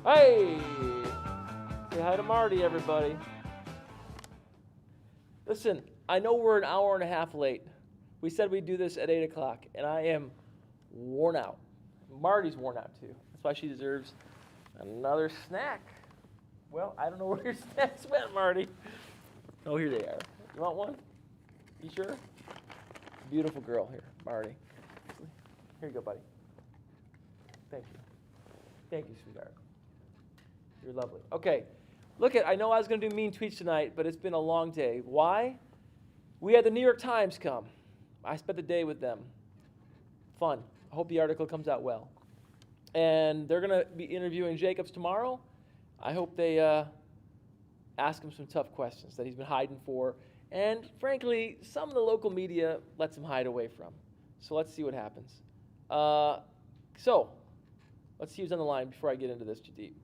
Hey! Say hi to Marty, everybody. Listen, I know we're an hour and a half late. We said we'd do this at 8 o'clock, and I am worn out. Marty's worn out, too. That's why she deserves another snack. Well, I don't know where your snacks went, Marty. Oh, here they are. You want one? You sure? Beautiful girl here, Marty. Here you go, buddy. Thank you. Thank you, sweetheart. You're lovely. Okay. Look I know I was going to do mean tweets tonight, but it's been a long day. Why? We had the New York Times come. I spent the day with them. Fun. I hope the article comes out well. And they're going to be interviewing Jacobs tomorrow. I hope they ask him some tough questions that he's been hiding for. And frankly, some of the local media lets him hide away from. So let's see what happens. So let's see who's on the line before I get into this too deep.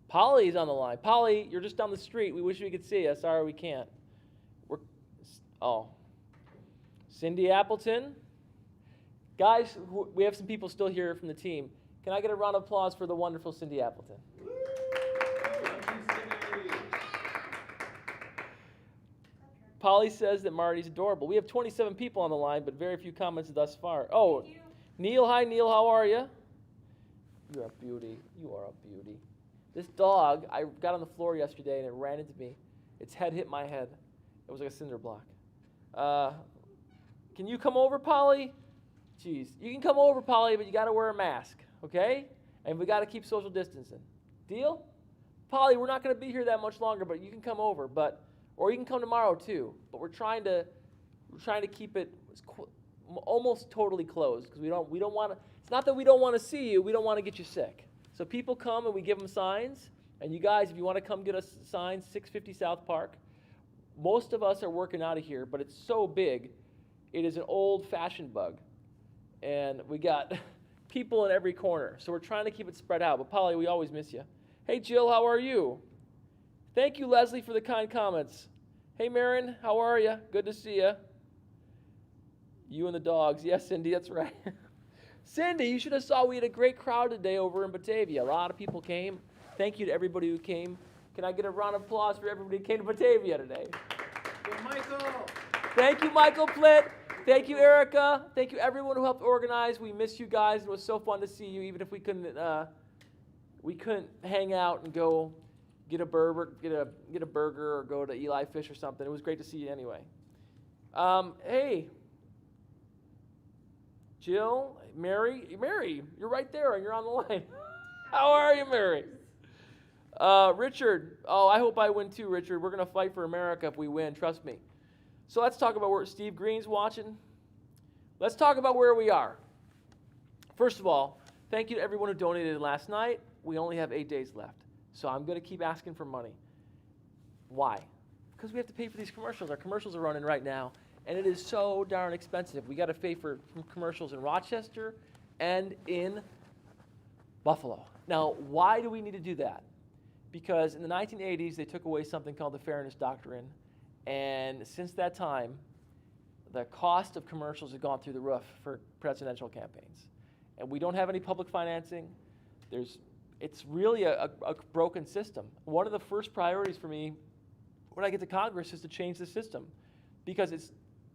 Polly's on the line. Polly, you're just down the street. We wish we could see you. Sorry we can't. Cindy Appleton. Guys, we have some people still here from the team. Can I get a round of applause for the wonderful Cindy Appleton? Polly says that Marty's adorable. We have 27 people on the line, but very few comments thus far. Oh, Neil. Hi, Neil. How are you? You're a beauty. You are a beauty. This dog, I got on the floor yesterday and it ran into me. Its head hit my head. It was like a cinder block. Can you come over, Polly? Jeez. You can come over, Polly, but you got to wear a mask, okay? And we got to keep social distancing. Deal? Polly, we're not going to be here that much longer, but you can come over. Or you can come tomorrow too. But we're trying to keep it almost totally closed because we don't want to. It's not that we don't want to see you. We don't want to get you sick. So people come and we give them signs. And you guys, if you want to come get us signs, 650 South Park. Most of us are working out of here, but it's so big. It is an old-fashioned bug. And we got people in every corner. So we're trying to keep it spread out. But Polly, we always miss you. Hey, Jill, how are you? Thank you, Leslie, for the kind comments. Hey, Marin, how are you? Good to see you. You and the dogs. Yes, Cindy, that's right. Cindy, you should have saw we had a great crowd today over in Batavia. A lot of people came. Thank you to everybody who came. Can I get a round of applause for everybody who came to Batavia today? Hey, Michael. Thank you, Michael Plitt. Thank you, Erica. Thank you, everyone who helped organize. We miss you guys. It was so fun to see you, even if we couldn't hang out and go get a burger, or go to Eli Fish or something. It was great to see you anyway. Hey, Jill, Mary, you're right there and you're on the line. How are you, Mary? Richard, I hope I win too, Richard. We're going to fight for America if we win, trust me. So let's talk about where Steve Green's watching. Let's talk about where we are. First of all, thank you to everyone who donated last night. We only have 8 days left. So I'm going to keep asking for money. Why? Because we have to pay for these commercials. Our commercials are running right now, and it is so darn expensive. We got to pay for commercials in Rochester and in Buffalo. Now, why do we need to do that? Because in the 1980s, they took away something called the Fairness Doctrine, and since that time, the cost of commercials has gone through the roof for presidential campaigns. And we don't have any public financing. It's really a broken system. One of the first priorities for me when I get to Congress is to change the system, because it's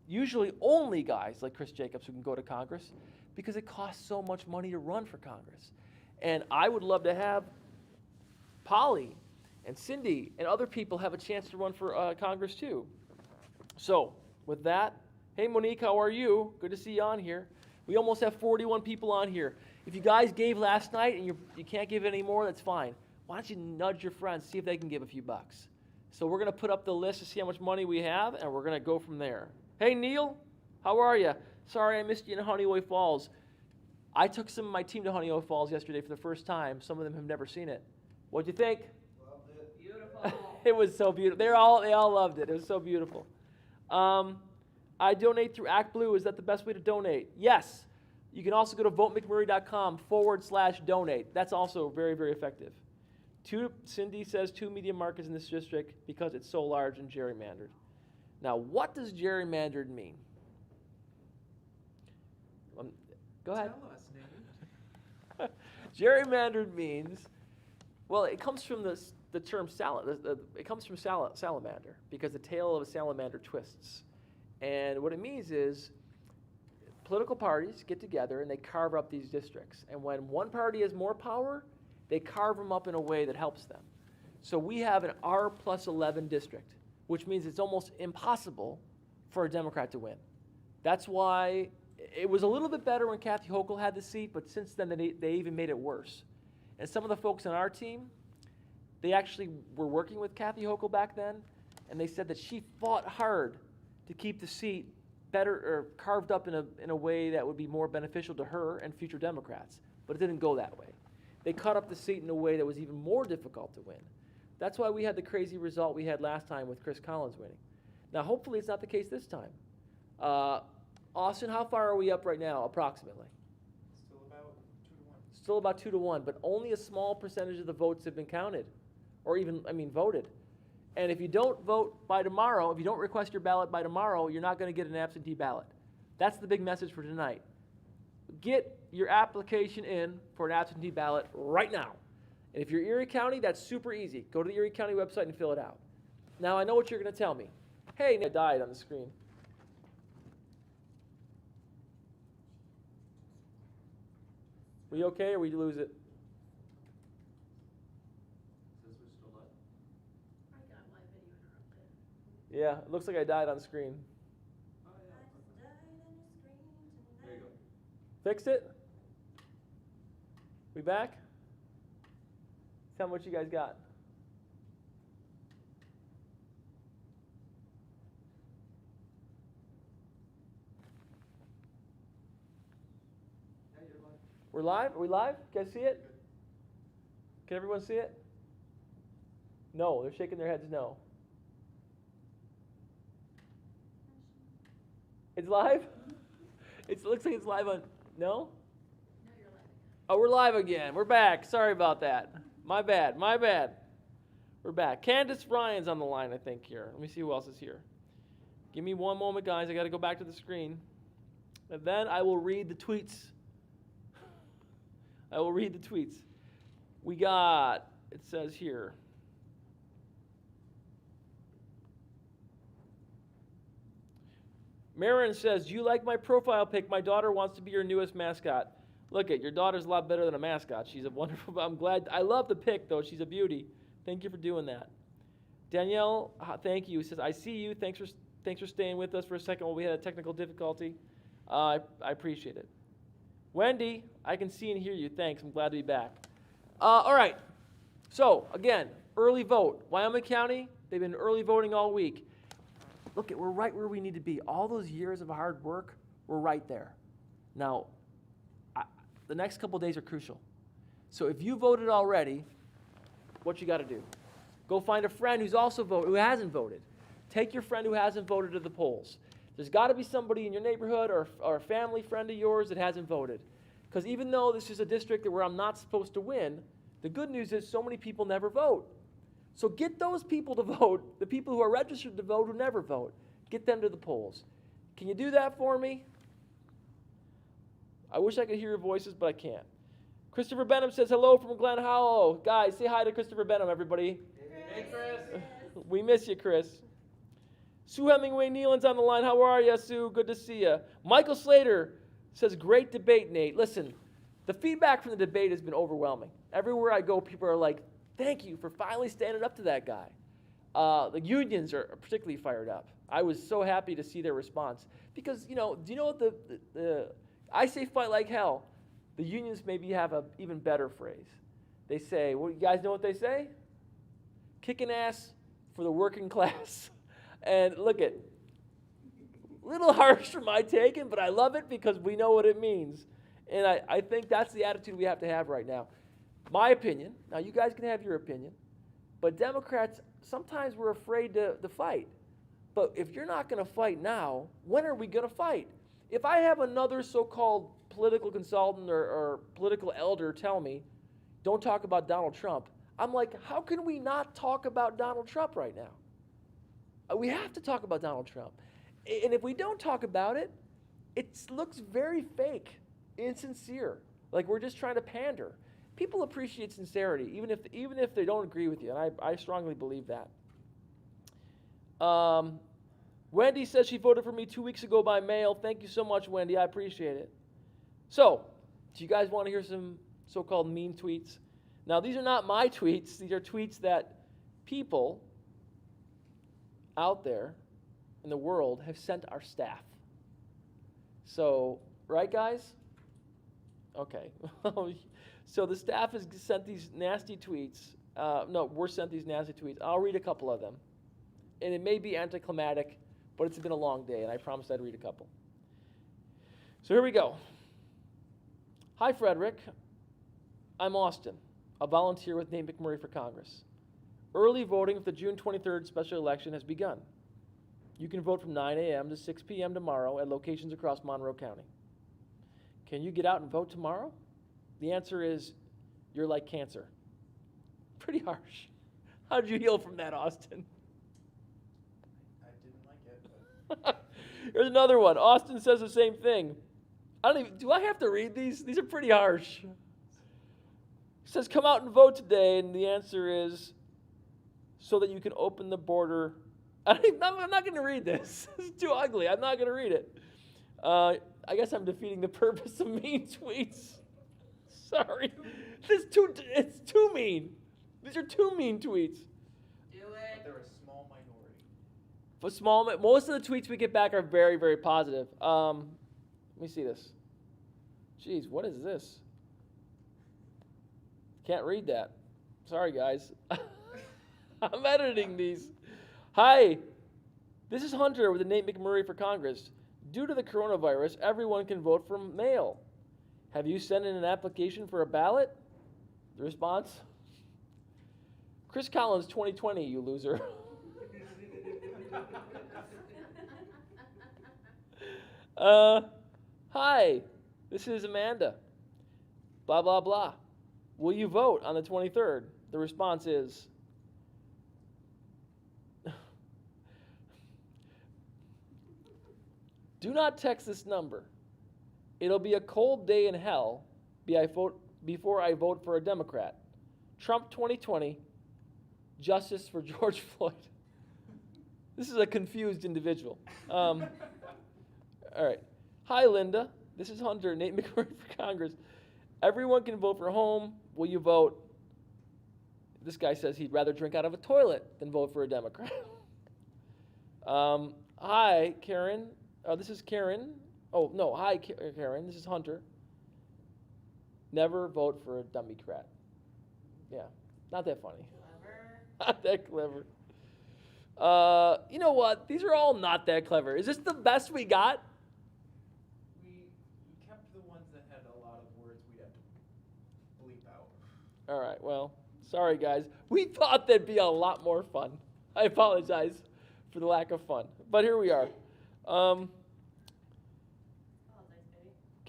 usually only guys like Chris Jacobs who can go to Congress because it costs so much money to run for Congress. And I would love to have Polly and Cindy and other people have a chance to run for Congress too. So with that, hey Monique, how are you? Good to see you on here. We almost have 41 people on here. If you guys gave last night and you can't give any more, that's fine. Why don't you nudge your friends, see if they can give a few bucks. So we're going to put up the list to see how much money we have, and we're going to go from there. Hey, Neil, how are you? Sorry I missed you in Honeywell Falls. I took some of my team to Honeywell Falls yesterday for the first time. Some of them have never seen it. What'd you think? Loved it. Beautiful. It was so beautiful. They all loved it. It was so beautiful. I donate through ActBlue. Is that the best way to donate? Yes. You can also go to votemcmurray.com/donate. That's also very, very effective. Cindy says 2 medium markets in this district because it's so large and gerrymandered. Now, what does gerrymandered mean? Go ahead. Tell us, Nate. Gerrymandered means Well, it comes from the term it comes from salamander, because the tail of a salamander twists. And what it means is political parties get together and they carve up these districts. And when one party has more power, they carve them up in a way that helps them. So we have an R+11 district, which means it's almost impossible for a Democrat to win. That's why it was a little bit better when Kathy Hochul had the seat, but since then they even made it worse. And some of the folks on our team, they actually were working with Kathy Hochul back then, and they said that she fought hard to keep the seat better, or carved up in a way that would be more beneficial to her and future Democrats. But it didn't go that way. They cut up the seat in a way that was even more difficult to win. That's why we had the crazy result we had last time with Chris Collins winning. Now, hopefully it's not the case this time. Austin, how far are we up right now, approximately? Still about 2-1. Still about 2-1, but only a small percentage of the votes have been counted, or even, voted. And if you don't vote by tomorrow, if you don't request your ballot by tomorrow, you're not going to get an absentee ballot. That's the big message for tonight. Get your application in for an absentee ballot right now. And if you're Erie County, that's super easy. Go to the Erie County website and fill it out. Now, I know what you're going to tell me. Hey, I died on the screen. We okay, or we lose it? Says we're still live. I got my video interrupted. Yeah, it looks like I died on screen. Oh, yeah. I died on the screen There you tonight. go. Fixed it? We back? Tell me what you guys got. Yeah, you're live. We're live? Are we live? You guys see it? Can everyone see it? No, they're shaking their heads no. It's live? It looks like it's live on, no? No, you're live again. Oh, we're live again. We're back. Sorry about that. My bad. We're back. Candace Ryan's on the line, I think, here. Let me see who else is here. Give me one moment, guys. I got to go back to the screen. And then I will read the tweets. We got, it says here. Marin says, "Do you like my profile pic? My daughter wants to be your newest mascot." Look your daughter's a lot better than a mascot. She's a wonderful, I'm glad. I love the pic, though. She's a beauty. Thank you for doing that. Danielle, thank you. Says, "I see you. Thanks for staying with us for a second while we had a technical difficulty. I appreciate it." Wendy, I can see and hear you. Thanks. I'm glad to be back. All right. So, again, early vote. Wyoming County, they've been early voting all week. Look, we're right where we need to be. All those years of hard work, we're right there. Now, the next couple days are crucial. So if you voted already, what you got to do? Go find a friend who hasn't voted. Take your friend who hasn't voted to the polls. There's got to be somebody in your neighborhood or a family friend of yours that hasn't voted. Because even though this is a district where I'm not supposed to win, the good news is so many people never vote. So get those people to vote, the people who are registered to vote who never vote. Get them to the polls. Can you do that for me? I wish I could hear your voices, but I can't. Christopher Benham says hello from Glen Hollow. Guys, say hi to Christopher Benham, everybody. Hey, Chris. We miss you, Chris. Sue Hemingway Nealon's on the line. How are you, Sue? Good to see you. Michael Slater says, "Great debate, Nate." Listen, the feedback from the debate has been overwhelming. Everywhere I go, people are like, "Thank you for finally standing up to that guy." The unions are particularly fired up. I was so happy to see their response. Because, do you know what I say fight like hell. The unions maybe have an even better phrase. They say, well, you guys know what they say? Kicking ass for the working class. And look a little harsh for my taking, but I love it because we know what it means. And I think that's the attitude we have to have right now. My opinion, now you guys can have your opinion, but Democrats, sometimes we're afraid to fight. But if you're not going to fight now, when are we going to fight? If I have another so-called political consultant or political elder tell me, don't talk about Donald Trump, I'm like, how can we not talk about Donald Trump right now? We have to talk about Donald Trump. And if we don't talk about it, it looks very fake, insincere, like we're just trying to pander. people appreciate sincerity, even if they don't agree with you, and I strongly believe that. Wendy says she voted for me 2 weeks ago by mail. Thank you so much, Wendy. I appreciate it. So, do you guys want to hear some so-called mean tweets? Now, these are not my tweets. These are tweets that people out there in the world have sent our staff. So, right, guys? Okay. So the staff has sent these nasty tweets. We're sent these nasty tweets. I'll read a couple of them. And it may be anticlimactic, but it's been a long day, and I promised I'd read a couple. So here we go. Hi, Frederick. I'm Austin, a volunteer with Nate McMurray for Congress. Early voting for the June 23rd special election has begun. You can vote from 9 a.m. to 6 p.m. tomorrow at locations across Monroe County. Can you get out and vote tomorrow? The answer is, you're like cancer. Pretty harsh. How did you heal from that, Austin? I didn't like it, but Here's another one. Austin says the same thing. Do I have to read these? These are pretty harsh. He says, come out and vote today, and the answer is, so that you can open the border. I'm not going to read this. It's too ugly. I'm not going to read it. I guess I'm defeating the purpose of mean tweets. Sorry. It's too mean. These are too mean tweets. Do but it. they're a small minority. But most of the tweets we get back are very, very positive. Let me see this. Jeez, what is this? Can't read that. Sorry, guys. I'm editing these. Hi, this is Hunter with the Nate McMurray for Congress. Due to the coronavirus, everyone can vote from mail. Have you sent in an application for a ballot? The response? Chris Collins 2020, you loser. Hi, this is Amanda. Blah, blah, blah. Will you vote on the 23rd? The response is, do not text this number. It'll be a cold day in hell before I vote for a Democrat. Trump 2020, justice for George Floyd. This is a confused individual. All right. Hi, Linda. This is Hunter, Nate McMurray for Congress. Everyone can vote for home. Will you vote? This guy says he'd rather drink out of a toilet than vote for a Democrat. Hi, Karen. This is Karen. Oh, no. Hi, Karen. This is Hunter. Never vote for a Democrat. Yeah. Not that funny. Clever. Not that clever. You know what? These are all not that clever. Is this the best we got? We kept the ones that had a lot of words we'd have to bleep out. All right. Well, sorry, guys. We thought that'd be a lot more fun. I apologize for the lack of fun. But here we are. Oh,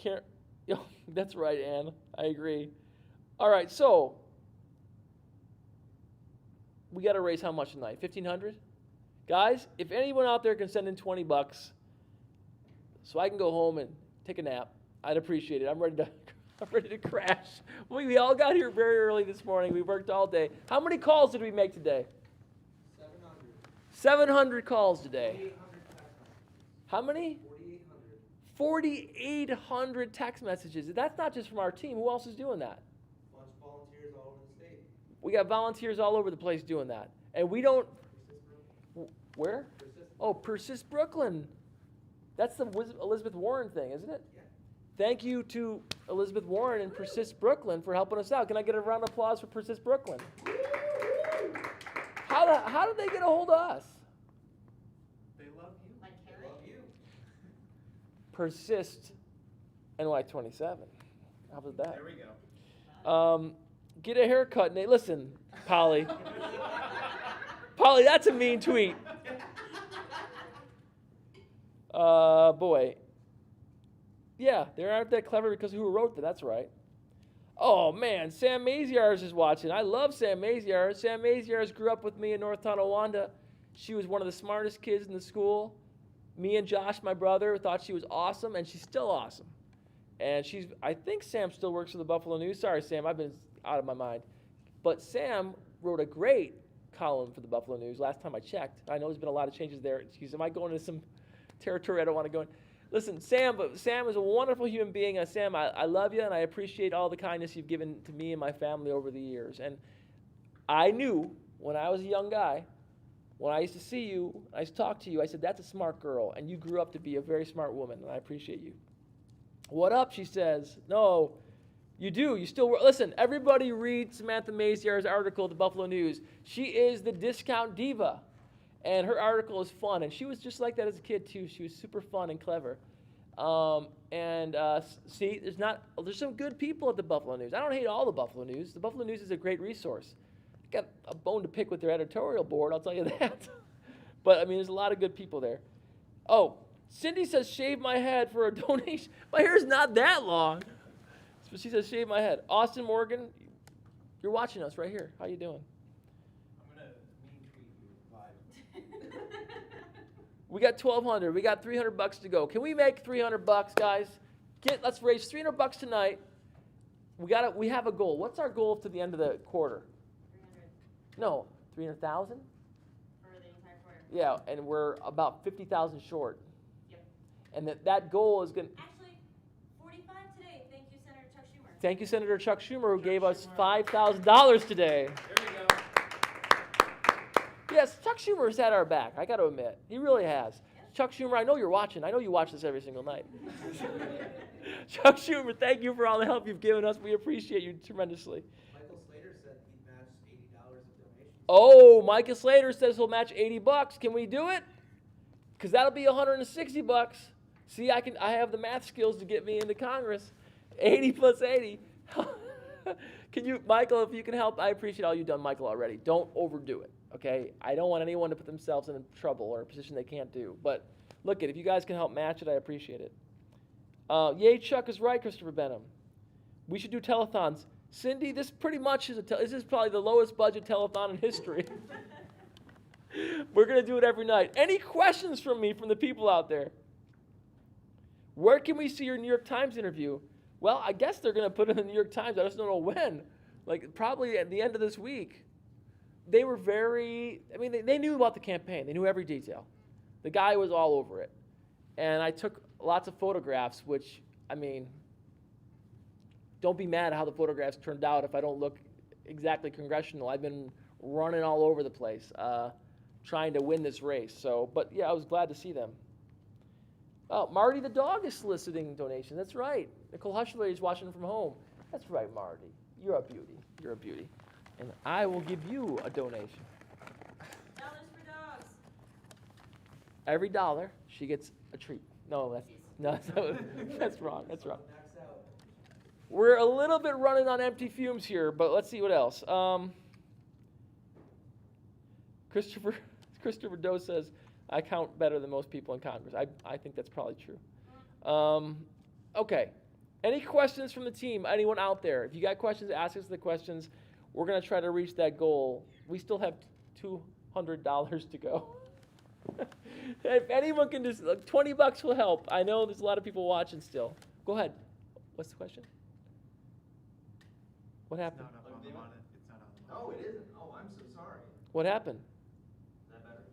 thanks, baby. That's right, Ann. I agree. All right, so we got to raise how much tonight? $1,500? Guys, if anyone out there can send in $20 so I can go home and take a nap, I'd appreciate it. I'm ready to crash. We all got here very early this morning. We worked all day. How many calls did we make today? 700. 700 calls today. 800 text How many? 4,800. 4,800 text messages. That's not just from our team. Who else is doing that? Bunch of volunteers all over the state. We got volunteers all over the place doing that. And we don't. Where? Oh, Persist Brooklyn. That's the Elizabeth Warren thing, isn't it? Yeah. Thank you to Elizabeth Warren and Persist Brooklyn for helping us out. Can I get a round of applause for Persist Brooklyn? How did they get a hold of us? They love you. Like They Carrie? love you. Persist NY27. How about that? There we go. Get a haircut, Nate. Listen, Polly. Polly, that's a mean tweet. Boy. Yeah, they aren't that clever because who wrote that? That's right. Oh, man, Sam Maziarz is watching. I love Sam Maziarz. Sam Maziarz grew up with me in North Tonawanda. She was one of the smartest kids in the school. Me and Josh, my brother, thought she was awesome, and she's still awesome. And I think Sam still works for the Buffalo News. Sorry, Sam, I've out of my mind. But Sam wrote a great column for the Buffalo News last time I checked. I know there's been a lot of changes there. Excuse me, am I going into some territory I don't want to go in? Listen, Sam is a wonderful human being. And Sam, I love you, and I appreciate all the kindness you've given to me and my family over the years. And I knew when I was a young guy, when I used to see you, I used to talk to you, I said, that's a smart girl, and you grew up to be a very smart woman, and I appreciate you. What up, she says. No, you do. You still, listen, everybody read Samantha Mazier's article at the Buffalo News. She is the discount diva, and her article is fun, and she was just like that as a kid, too. She was super fun and clever. See, there's some good people at the Buffalo News. I don't hate all the Buffalo News. The Buffalo News is a great resource. Got a bone to pick with their editorial board, I'll tell you that. But, I mean, there's a lot of good people there. Oh, Cindy says shave my head for a donation. My hair's not that long. So she says shave my head. Austin Morgan, you're watching us right here. How you doing? I'm going to mean tweet you live. We got 1,200. We got $300 to go. Can we make $300, guys? Let's raise $300 tonight. We have a goal. What's our goal to the end of the quarter? 300 No, 300,000? for the entire quarter. Yeah, and we're about 50,000 short. Yep. And that goal is going to... Actually, 45 today. Thank you, Senator Chuck Schumer. Thank you, Senator Chuck Schumer, who gave us $5,000 today. There we go. Yes, Chuck Schumer has had our back, I got to admit. He really has. Yep. Chuck Schumer, I know you're watching. I know you watch this every single night. Chuck Schumer, thank you for all the help you've given us. We appreciate you tremendously. Michael Slater said he'd match $80 of donations. Oh, Micah Slater says he'll match $80. Can we do it? Because that'll be $160. See, I have the math skills to get me into Congress. 80 plus 80. Can you, Michael, if you can help, I appreciate all you've done, Michael, already. Don't overdo it, okay? I don't want anyone to put themselves in trouble or a position they can't do. But look, if you guys can help match it, I appreciate it. Yay, Chuck is right, Christopher Benham. We should do telethons. Cindy, this pretty much is this is probably the lowest budget telethon in history. We're going to do it every night. Any questions from me, from the people out there? Where can we see your New York Times interview? Well, I guess they're going to put it in the New York Times. I just don't know when. Like, probably at the end of this week. They were they knew about the campaign. They knew every detail. The guy was all over it. And I took lots of photographs, which, I mean, don't be mad at how the photographs turned out if I don't look exactly congressional. I've been running all over the place trying to win this race. So, but yeah, I was glad to see them. Oh, Marty the dog is soliciting donations. That's right. Nicole Hushler is watching from home. That's right, Marty. You're a beauty. You're a beauty. And I will give you a donation. Dollars for dogs. Every dollar, she gets a treat. No, that's wrong. That's wrong. Max out. We're a little bit running on empty fumes here, but let's see what else. Christopher Doe says, I count better than most people in Congress. I think that's probably true. Okay. Any questions from the team? Anyone out there? If you got questions, ask us the questions. We're going to try to reach that goal. We still have $200 to go. If anyone can just, $20 will help. I know there's a lot of people watching still. Go ahead. What's the question? What happened? It's not up on the monitor. It's not on the Oh, monitor. it isn't. Oh, I'm so sorry. What happened? Is that better?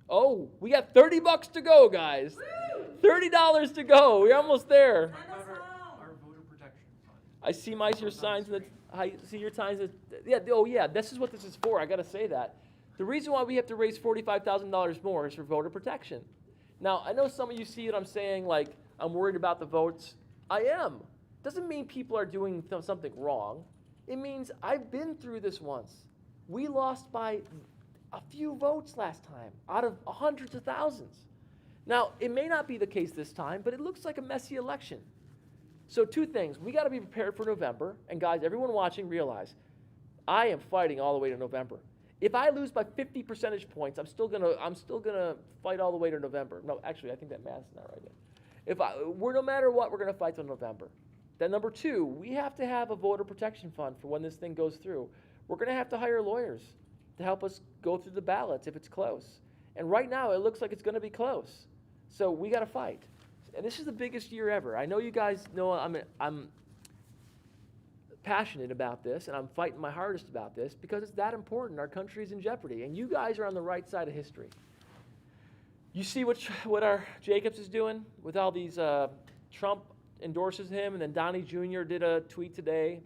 Oh, we got $30 to go, guys. Woo! $30 to go. We're almost there. Send us home. Our voter protection fund. I see your signs. I see your signs. Yeah. Oh, yeah. This is what this is for. I got to say that. The reason why we have to raise $45,000 more is for voter protection. Now, I know some of you see what I'm saying, like, I'm worried about the votes. I am. Doesn't mean people are doing something wrong. It means I've been through this once. We lost by a few votes last time out of hundreds of thousands. Now, it may not be the case this time, but it looks like a messy election. So two things. We got to be prepared for November. And guys, everyone watching, realize I am fighting all the way to November. If I lose by 50 percentage points, I'm still gonna fight all the way to November. No, actually, I think that math's not right yet. We're no matter what, we're gonna fight till November. Then number two, we have to have a voter protection fund for when this thing goes through. We're gonna have to hire lawyers to help us go through the ballots if it's close. And right now, it looks like it's gonna be close. So we gotta fight. And this is the biggest year ever. I know you guys know I'm passionate about this, and I'm fighting my hardest about this because it's that important. Our country's in jeopardy, and you guys are on the right side of history. You see what our Jacobs is doing with all these, Trump endorses him, and then Donnie Jr. did a tweet today.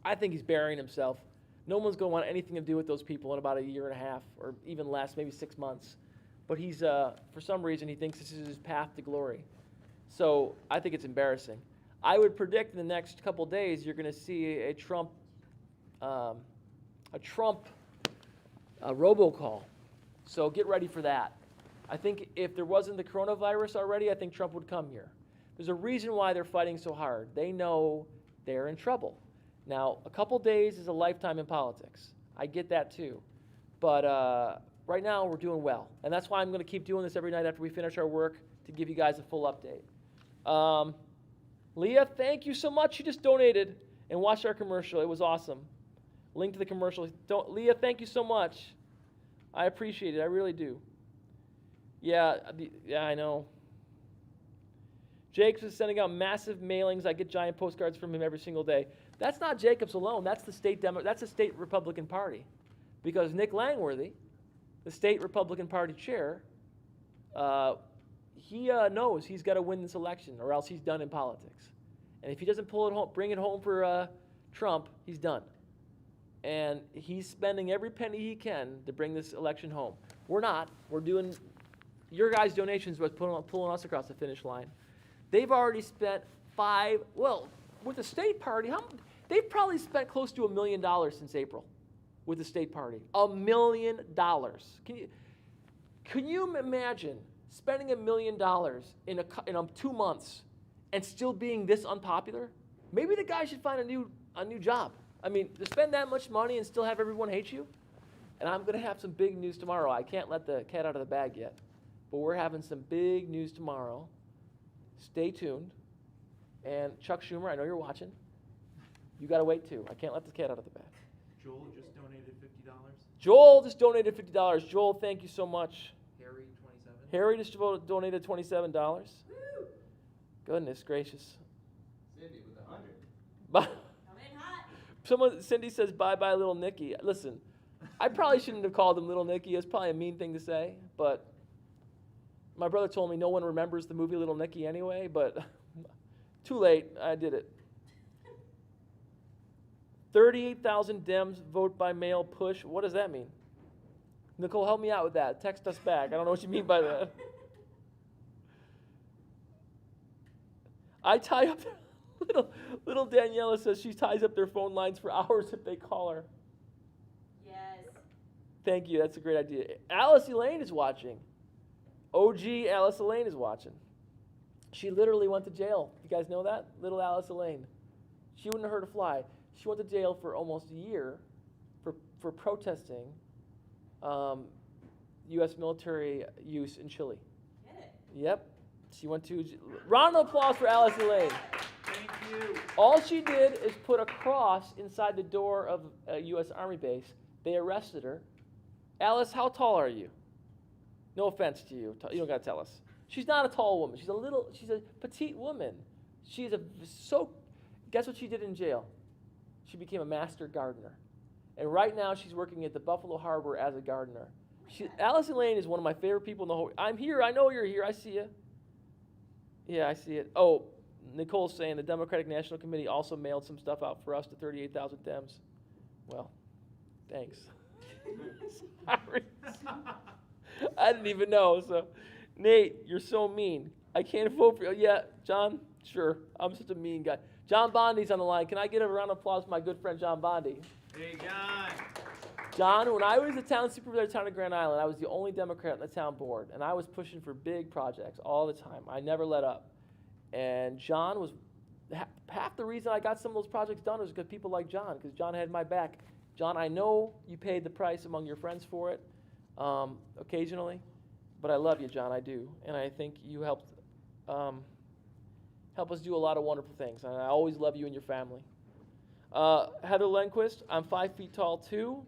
I think he's burying himself. No one's going to want anything to do with those people in about a year and a half, or even less, maybe 6 months. But he's, for some reason, he thinks this is his path to glory. So I think it's embarrassing. I would predict in the next couple days you're going to see a Trump robocall. So get ready for that. I think if there wasn't the coronavirus already, I think Trump would come here. There's a reason why they're fighting so hard. They know they're in trouble. Now, a couple days is a lifetime in politics. I get that too. But right now, we're doing well. And that's why I'm going to keep doing this every night after we finish our work to give you guys a full update. Leah, thank you so much. You just donated and watched our commercial. It was awesome. Link to the commercial. Leah, thank you so much. I appreciate it. I really do. Yeah, I know. Jacobs is sending out massive mailings. I get giant postcards from him every single day. That's not Jacobs alone. That's the that's the state Republican Party, because Nick Langworthy, the state Republican Party chair, he knows he's got to win this election, or else he's done in politics. And if he doesn't pull it home, bring it home for Trump, he's done. And he's spending every penny he can to bring this election home. We're not. We're doing. Your guys' donations was pulling us across the finish line. They've already spent with the state party, they've probably spent close to $1 million since April with the state party. $1 million. Can you imagine spending $1 million in 2 months and still being this unpopular? Maybe the guy should find a new job. I mean, to spend that much money and still have everyone hate you? And I'm going to have some big news tomorrow. I can't let the cat out of the bag yet. But we're having some big news tomorrow. Stay tuned. And Chuck Schumer, I know you're watching. You got to wait too. I can't let the cat out of the bag. Joel just donated $50. Joel just donated $50. Joel, thank you so much. Harry, 27. Harry just donated $27. Woo! Goodness gracious. Cindy with 100. Bye. Coming in hot. Cindy says, bye-bye, little Nicky. Listen, I probably shouldn't have called him little Nicky. It's probably a mean thing to say, but my brother told me no one remembers the movie Little Nicky anyway, but too late. I did it. 38,000 Dems vote by mail push. What does that mean? Nicole, help me out with that. Text us back. I don't know what you mean by that. I tie up little Daniela says she ties up their phone lines for hours if they call her. Yes. Thank you. That's a great idea. Alice Elaine is watching. OG Alice Elaine is watching. She literally went to jail. You guys know that? Little Alice Elaine. She wouldn't have hurt a fly. She went to jail for almost a year for protesting U.S. military use in Chile. Get it. Yep. She went to... Round of applause for Alice Elaine. Thank you. All she did is put a cross inside the door of a U.S. Army base. They arrested her. Alice, how tall are you? No offense to you. You don't got to tell us. She's not a tall woman. She's a petite woman. Guess what she did in jail? She became a master gardener. And right now she's working at the Buffalo Harbor as a gardener. Alice Elaine is one of my favorite people in the whole... I'm here. I know you're here. I see you. Yeah, I see it. Oh, Nicole's saying the Democratic National Committee also mailed some stuff out for us to 38,000 Dems. Well, thanks. Sorry. I didn't even know. So, Nate, you're so mean. I can't vote for you. Yeah, John, sure. I'm such a mean guy. John Bondi's on the line. Can I get a round of applause for my good friend John Bondi? Hey, John. John, when I was the town supervisor of the town of Grand Island, I was the only Democrat on the town board, and I was pushing for big projects all the time. I never let up. And John was half the reason I got some of those projects done was because people like John, because John had my back. John, I know you paid the price among your friends for it occasionally, but I love you, John, I do. And I think you helped us do a lot of wonderful things, and I always love you and your family. Heather Lenquist, I'm 5 feet tall too.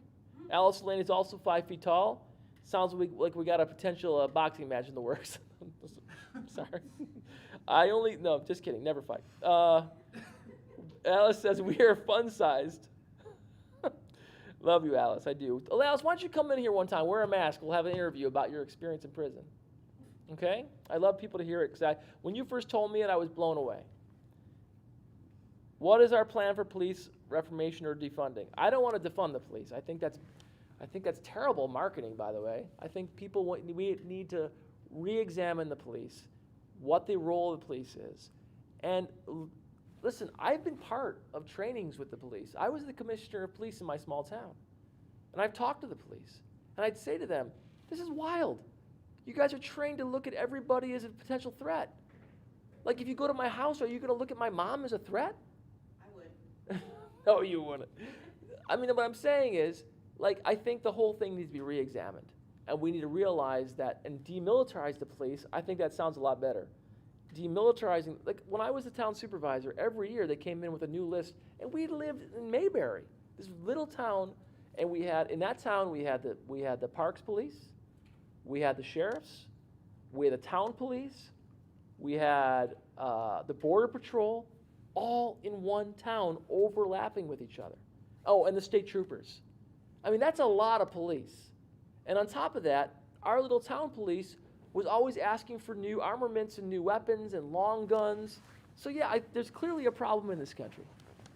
Alice Lane is also 5 feet tall. Sounds like we got a potential boxing match in the works. Sorry. No, just kidding. Never fight. Alice says, we are fun-sized. Love you, Alice. I do. Alice, why don't you come in here one time, wear a mask. We'll have an interview about your experience in prison. Okay? I love people to hear it because when you first told me it, I was blown away. What is our plan for police reformation or defunding? I don't want to defund the police. I think that's terrible marketing, by the way. I think we need to re-examine the police, what the role of the police is. And listen, I've been part of trainings with the police. I was the commissioner of police in my small town. And I've talked to the police. And I'd say to them, this is wild. You guys are trained to look at everybody as a potential threat. Like if you go to my house, are you going to look at my mom as a threat? I would. No, you wouldn't. I mean, what I'm saying is, like, I think the whole thing needs to be re-examined. And we need to realize that and demilitarize the police. I think that sounds a lot better. Demilitarizing, like when I was the town supervisor, every year they came in with a new list, and we lived in Mayberry, this little town, and in that town we had the parks police, we had the sheriffs, we had the town police, we had the border patrol, all in one town, overlapping with each other. Oh, and the state troopers. I mean, that's a lot of police. And on top of that, our little town police was always asking for new armaments and new weapons and long guns. So yeah, there's clearly a problem in this country.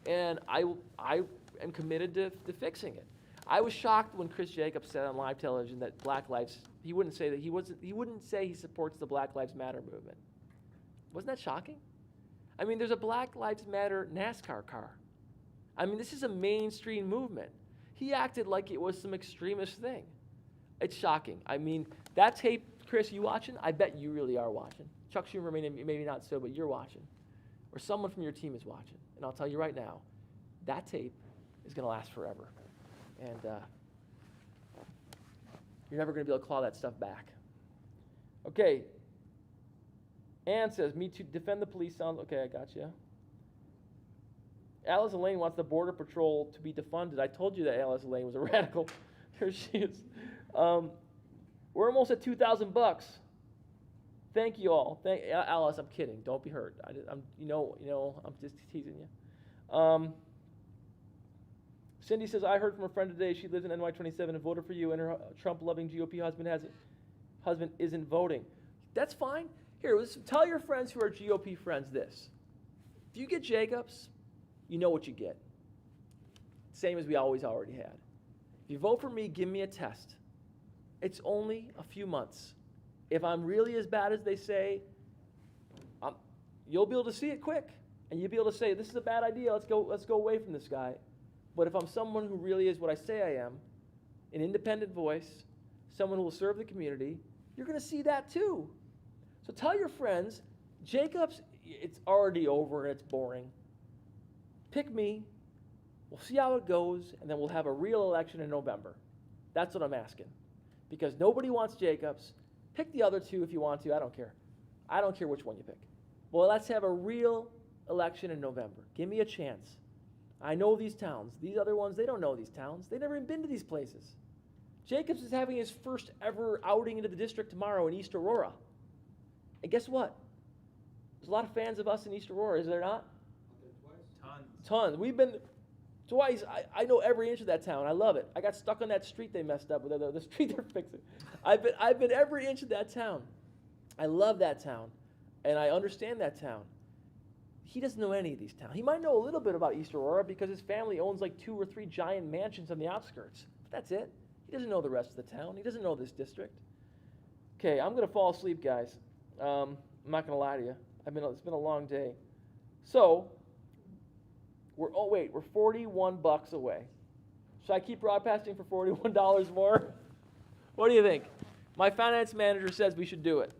And I am committed to fixing it. I was shocked when Chris Jacobs said on live television that he wouldn't say he supports the Black Lives Matter movement. Wasn't that shocking? I mean, there's a Black Lives Matter NASCAR car. I mean, this is a mainstream movement. He acted like it was some extremist thing. It's shocking. I mean, that tape, Chris, you watching? I bet you really are watching. Chuck Schumer, maybe not so, but you're watching. Or someone from your team is watching. And I'll tell you right now, that tape is going to last forever. And you're never going to be able to claw that stuff back. Okay. Ann says, me too, defend the police sounds, okay, I got you. Alice Elaine wants the Border Patrol to be defunded. I told you that Alice Elaine was a radical. Here she is. We're almost at $2,000. Thank you all. Alice, I'm kidding. Don't be hurt. I'm just teasing you. Cindy says, I heard from a friend today. She lives in NY27 and voted for you, and her Trump-loving GOP husband isn't voting. That's fine. Here, tell your friends who are GOP friends this. If you get Jacobs, you know what you get. Same as we already had. If you vote for me, give me a test. It's only a few months. If I'm really as bad as they say, you'll be able to see it quick. And you'll be able to say, this is a bad idea, let's go away from this guy. But if I'm someone who really is what I say I am, an independent voice, someone who will serve the community, you're going to see that too. So tell your friends, Jacobs, it's already over and it's boring. Pick me, we'll see how it goes, and then we'll have a real election in November. That's what I'm asking. Because nobody wants Jacobs. Pick the other two if you want to, I don't care. I don't care which one you pick. Well, let's have a real election in November. Give me a chance. I know these towns. These other ones, they don't know these towns. They've never even been to these places. Jacobs is having his first ever outing into the district tomorrow in East Aurora. And guess what? There's a lot of fans of us in East Aurora, is there not? Tons. We've been twice. I know every inch of that town. I love it. I got stuck on that street they messed up with, the street they're fixing. I've been every inch of that town. I love that town, and I understand that town. He doesn't know any of these towns. He might know a little bit about East Aurora because his family owns like 2 or 3 giant mansions on the outskirts. But that's it. He doesn't know the rest of the town. He doesn't know this district. Okay, I'm going to fall asleep, guys. I'm not going to lie to you. It's been a long day. So, we're $41 away. Should I keep broadcasting for $41 more? What do you think? My finance manager says we should do it.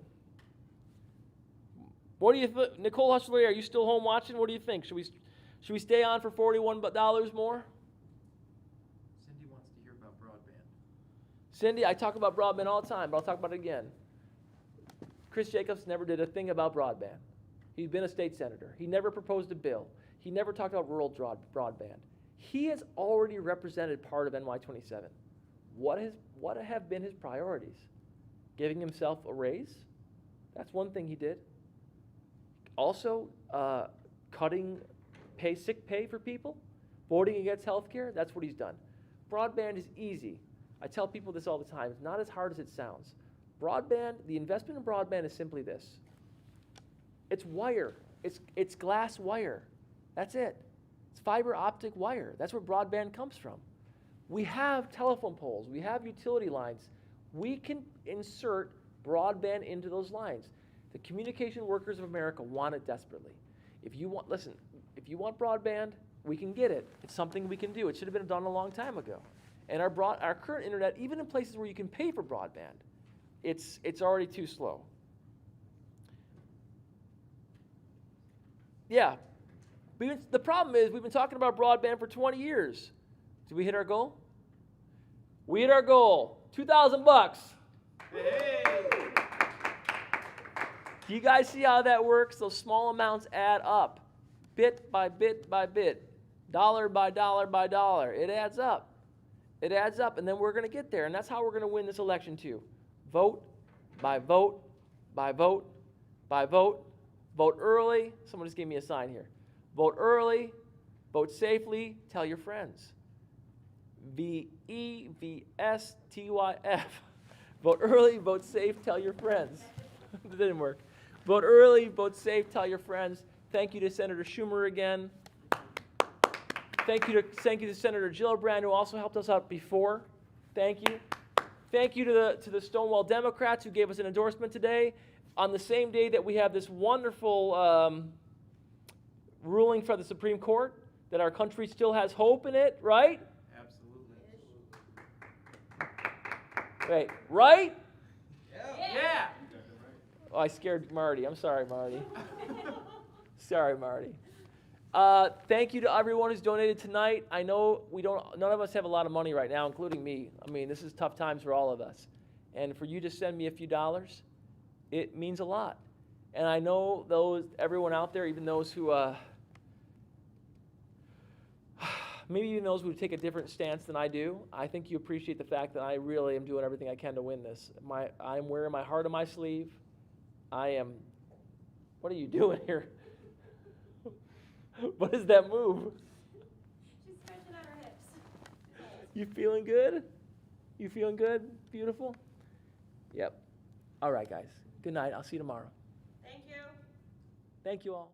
What do you think? Nicole Hustler, are you still home watching? What do you think? Should we stay on for $41 more? Cindy wants to hear about broadband. Cindy, I talk about broadband all the time, but I'll talk about it again. Chris Jacobs never did a thing about broadband. He's been a state senator. He never proposed a bill. He never talked about rural broadband. He has already represented part of NY27. What have been his priorities? Giving himself a raise? That's one thing he did. Also, cutting pay sick pay for people, voting against health care, that's what he's done. Broadband is easy. I tell people this all the time. It's not as hard as it sounds. Broadband, the investment in broadband is simply this. It's wire. It's glass wire. That's it. It's fiber optic wire. That's where broadband comes from. We have telephone poles. We have utility lines. We can insert broadband into those lines. The communication workers of America want it desperately. If you want broadband, we can get it. It's something we can do. It should have been done a long time ago. And our current internet, even in places where you can pay for broadband, it's already too slow. Yeah. The problem is we've been talking about broadband for 20 years. Did we hit our goal? We hit our goal. $2,000. Hey! Do you guys see how that works? Those small amounts add up. Bit by bit by bit. Dollar by dollar by dollar. It adds up. It adds up, and then we're going to get there. And that's how we're going to win this election too. Vote by vote by vote by vote. Vote early. Someone just gave me a sign here. Vote early. Vote safely. Tell your friends. VEVSTYF. Vote early. Vote safe. Tell your friends. It didn't work. Vote early. Vote safe. Tell your friends. Thank you to Senator Schumer again. Thank you to Senator Gillibrand, who also helped us out before. Thank you. Thank you to the Stonewall Democrats who gave us an endorsement today on the same day that we have this wonderful ruling from the Supreme Court that our country still has hope in it, right? Absolutely. Wait, right? Yeah. Oh, I scared Marty. I'm sorry, Marty. Sorry, Marty. Thank you to everyone who's donated tonight. I know none of us have a lot of money right now, including me. I mean, this is tough times for all of us. And for you to send me a few dollars, it means a lot. And I know everyone out there, even those who, maybe even those who take a different stance than I do, I think you appreciate the fact that I really am doing everything I can to win this. I'm wearing my heart on my sleeve. What are you doing here? What is that move? She's stretching out her hips. You feeling good? You feeling good? Beautiful? Yep. All right, guys. Good night. I'll see you tomorrow. Thank you. Thank you all.